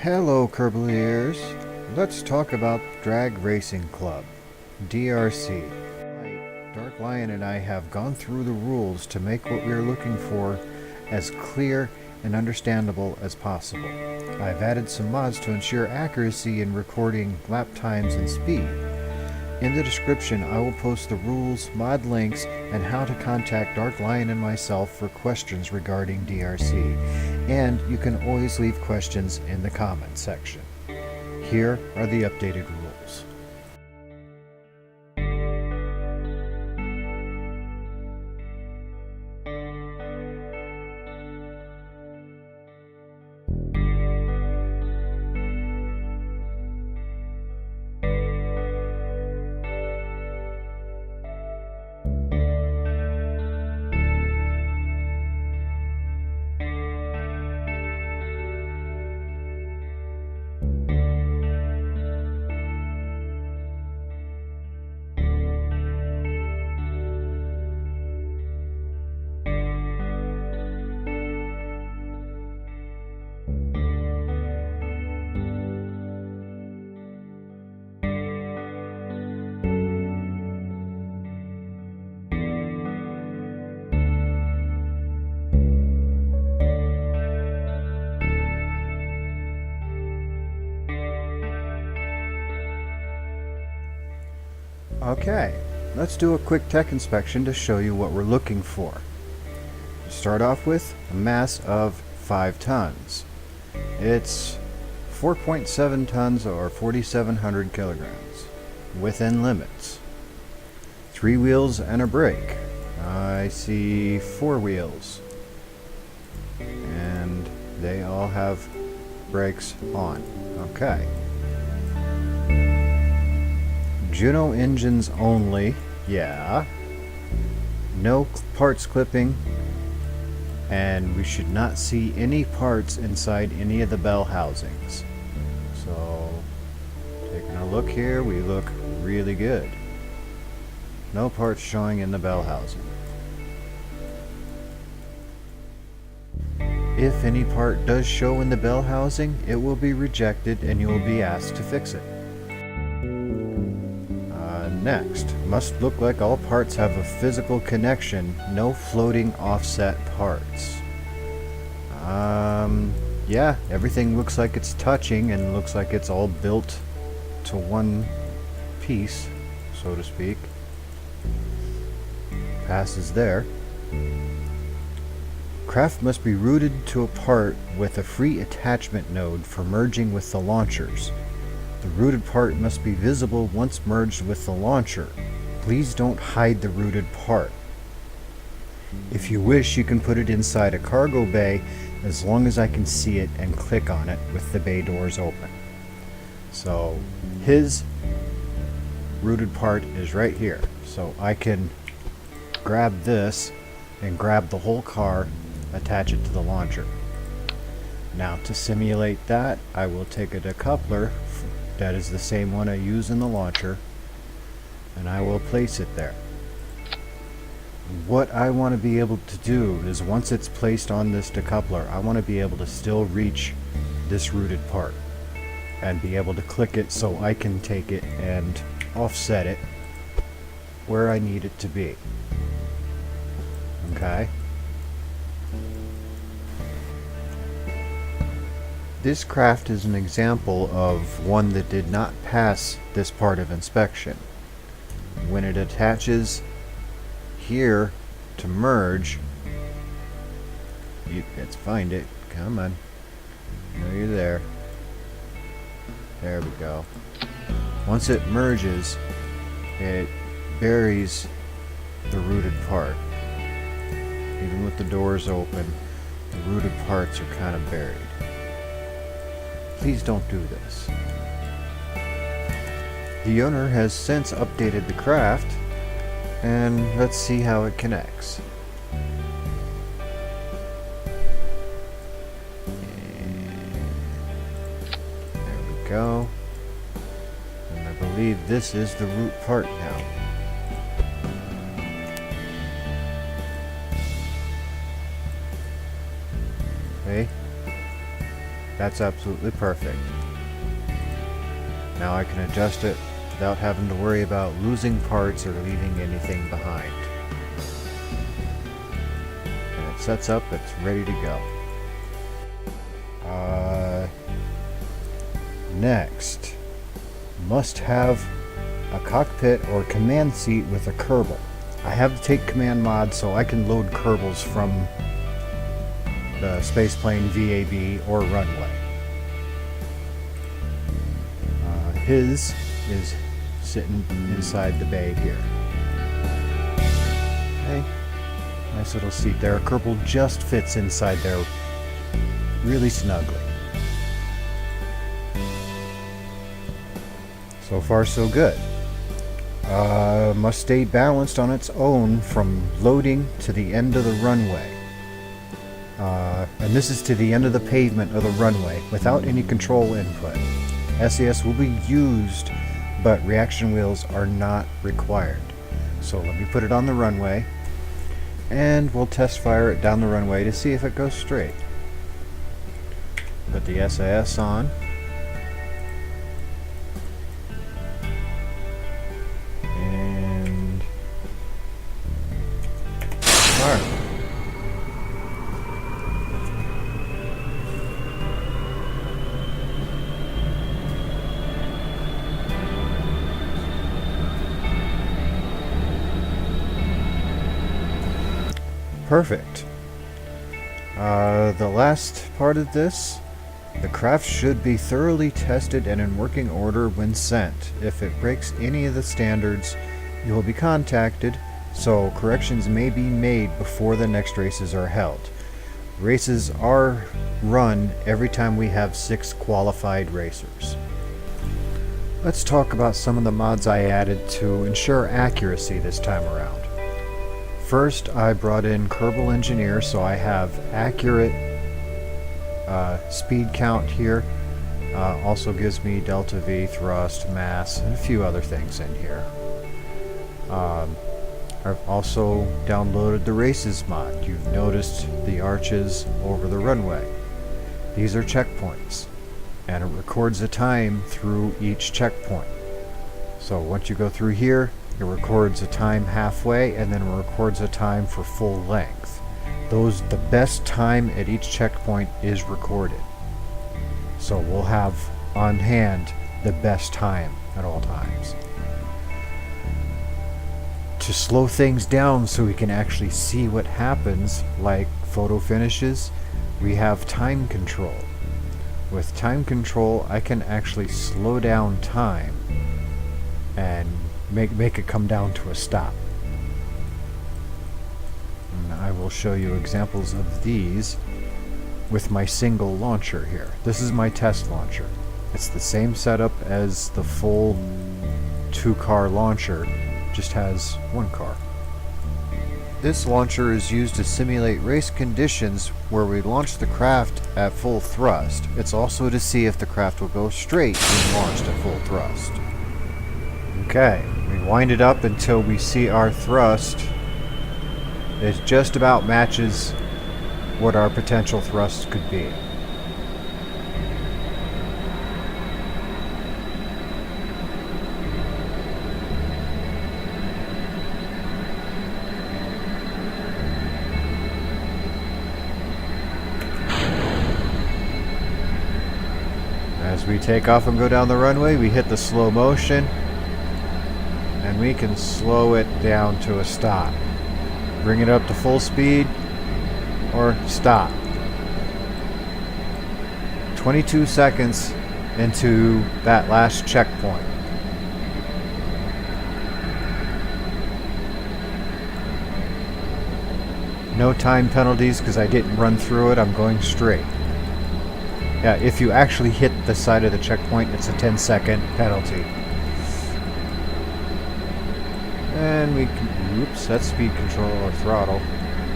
Hello Kerbaliers, let's talk about Drag Racing Club, DRC. Dark Lion and I have gone through the rules to make what we are looking for as clear and understandable as possible. I've added some mods to ensure accuracy in recording lap times and speed. In the description I will post the rules, mod links, and how to contact Dark Lion and myself for questions regarding DRC. And you can always leave questions in the comments section. Here are the updated rules. Okay, let's do a quick tech inspection to show you what we're looking for. To start off with, a mass of 5 tons. It's 4.7 tons or 4,700 kilograms, within limits. 3 wheels and a brake. I see 4 wheels, and they all have brakes on. Okay. Juno engines only, yeah. No parts clipping, and we should not see any parts inside any of the bell housings. So, taking a look here, we look really good. No parts showing in the bell housing. If any part does show in the bell housing, it will be rejected and you will be asked to fix it. Next, must look like all parts have a physical connection, no floating offset parts. Yeah, everything looks like it's touching and looks like it's all built to one piece, so to speak. Passes there. Craft must be routed to a part with a free attachment node for merging with the launchers. The routed part must be visible once merged with the launcher. Please don't hide the routed part. If you wish, you can put it inside a cargo bay as long as I can see it and click on it with the bay doors open. So his routed part is right here. So I can grab this and grab the whole car, attach it to the launcher. Now to simulate that, I will take a decoupler that is the same one I use in the launcher, and I will place it there. What I want to be able to do is once it's placed on this decoupler, I want to be able to still reach this routed part and be able to click it so I can take it and offset it where I need it to be. Okay? This craft is an example of one that did not pass this part of inspection. When it attaches here to merge, let's find it. Come on. I know you're there. There we go. Once it merges, it buries the routed part. Even with the doors open, the routed parts are kind of buried. Please don't do this. The owner has since updated the craft, and let's see how it connects. There we go. And I believe this is the root part now. Okay. That's absolutely perfect. Now I can adjust it without having to worry about losing parts or leaving anything behind. When it sets up, it's ready to go. Next, must have a cockpit or command seat with a Kerbal. I have the Take Command mod so I can load Kerbals from the spaceplane, VAB, or runway. His is sitting inside the bay here. Okay, nice little seat there. Kerbal just fits inside there really snugly. So far so good. Must stay balanced on its own from loading to the end of the runway. And this is to the end of the pavement of the runway without any control input. SAS will be used, but reaction wheels are not required. So let me put it on the runway, and we'll test fire it down the runway to see if it goes straight. Put the SAS on. And fire. Perfect. The last part of this, the craft should be thoroughly tested and in working order when sent. If it breaks any of the standards, you will be contacted, so corrections may be made before the next races are held. Races are run every time we have 6 qualified racers. Let's talk about some of the mods I added to ensure accuracy this time around. First, I brought in Kerbal Engineer, so I have accurate speed count here. Also gives me delta V, thrust, mass, and a few other things in here. I've also downloaded the Races mod. You've noticed the arches over the runway. These are checkpoints, and it records the time through each checkpoint. So once you go through here, it records a time halfway, and then it records a time for full length. The best time at each checkpoint is recorded. So we'll have on hand the best time at all times. To slow things down so we can actually see what happens, like photo finishes, we have time control. With time control, I can actually slow down time and make it come down to a stop. And I will show you examples of these with my single launcher here. This is my test launcher. It's the same setup as the full 2-car launcher, just has 1 car. This launcher is used to simulate race conditions where we launch the craft at full thrust. It's also to see if the craft will go straight when launched at full thrust. Okay, we wind it up until we see our thrust. It just about matches what our potential thrust could be. As we take off and go down the runway, we hit the slow motion, and we can slow it down to a stop. Bring it up to full speed, or stop. 22 seconds into that last checkpoint. No time penalties because I didn't run through it, I'm going straight. Yeah, if you actually hit the side of the checkpoint, it's a 10-second penalty. And we can, oops, that's speed control or throttle.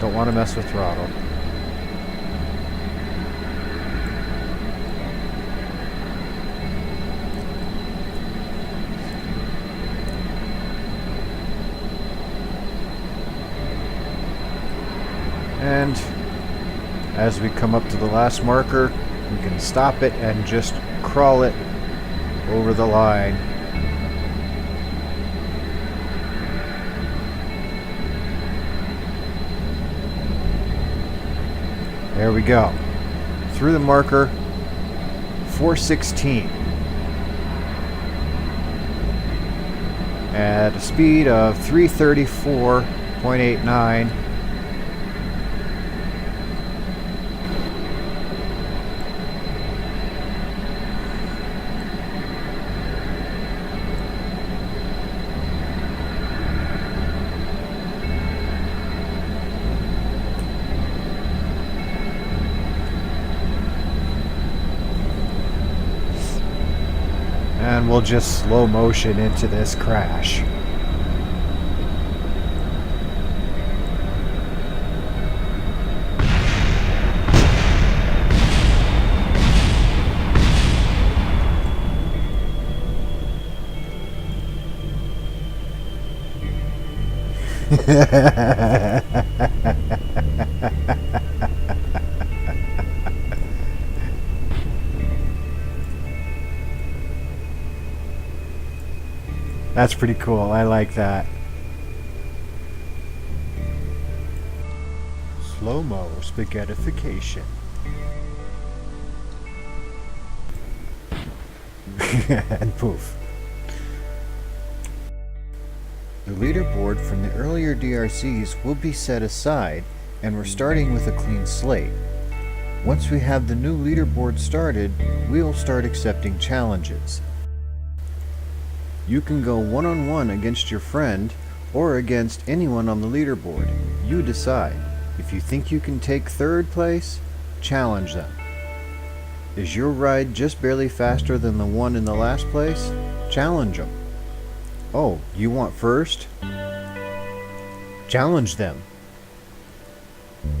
Don't want to mess with throttle. And as we come up to the last marker, You can stop it and just crawl it over the line. There we go. Through the marker, 416. At a speed of 334.89. And we'll just slow motion into this crash. That's pretty cool. I like that. Slow-mo spaghettification. And poof. The leaderboard from the earlier DRCs will be set aside, and we're starting with a clean slate. Once we have the new leaderboard started, we'll start accepting challenges. You can go one-on-one against your friend or against anyone on the leaderboard. You decide. If you think you can take third place, challenge them. Is your ride just barely faster than the one in the last place? Challenge them. Oh, you want first? Challenge them.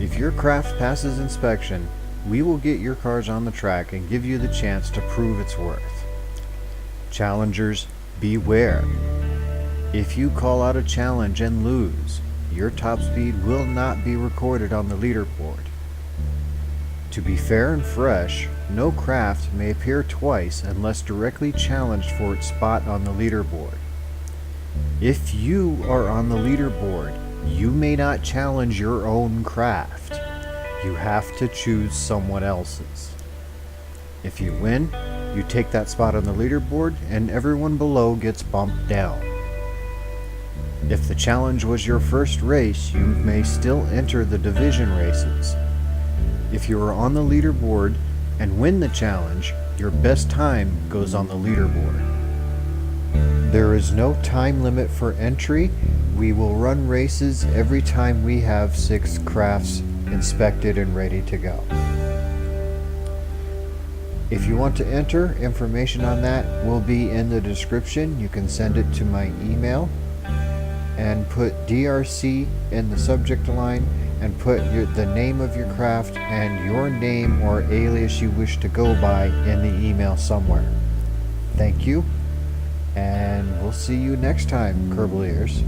If your craft passes inspection, we will get your cars on the track and give you the chance to prove its worth. Challengers, beware. If you call out a challenge and lose, your top speed will not be recorded on the leaderboard. To be fair and fresh, no craft may appear twice unless directly challenged for its spot on the leaderboard. If you are on the leaderboard, you may not challenge your own craft. You have to choose someone else's. If you win, you take that spot on the leaderboard and everyone below gets bumped down. If the challenge was your first race, you may still enter the division races. If you are on the leaderboard and win the challenge, your best time goes on the leaderboard. There is no time limit for entry. We will run races every time we have 6 crafts inspected and ready to go. If you want to enter, information on that will be in the description. You can send it to my email and put DRC in the subject line and put the name of your craft and your name or alias you wish to go by in the email somewhere. Thank you, and we'll see you next time, Kerbaliers.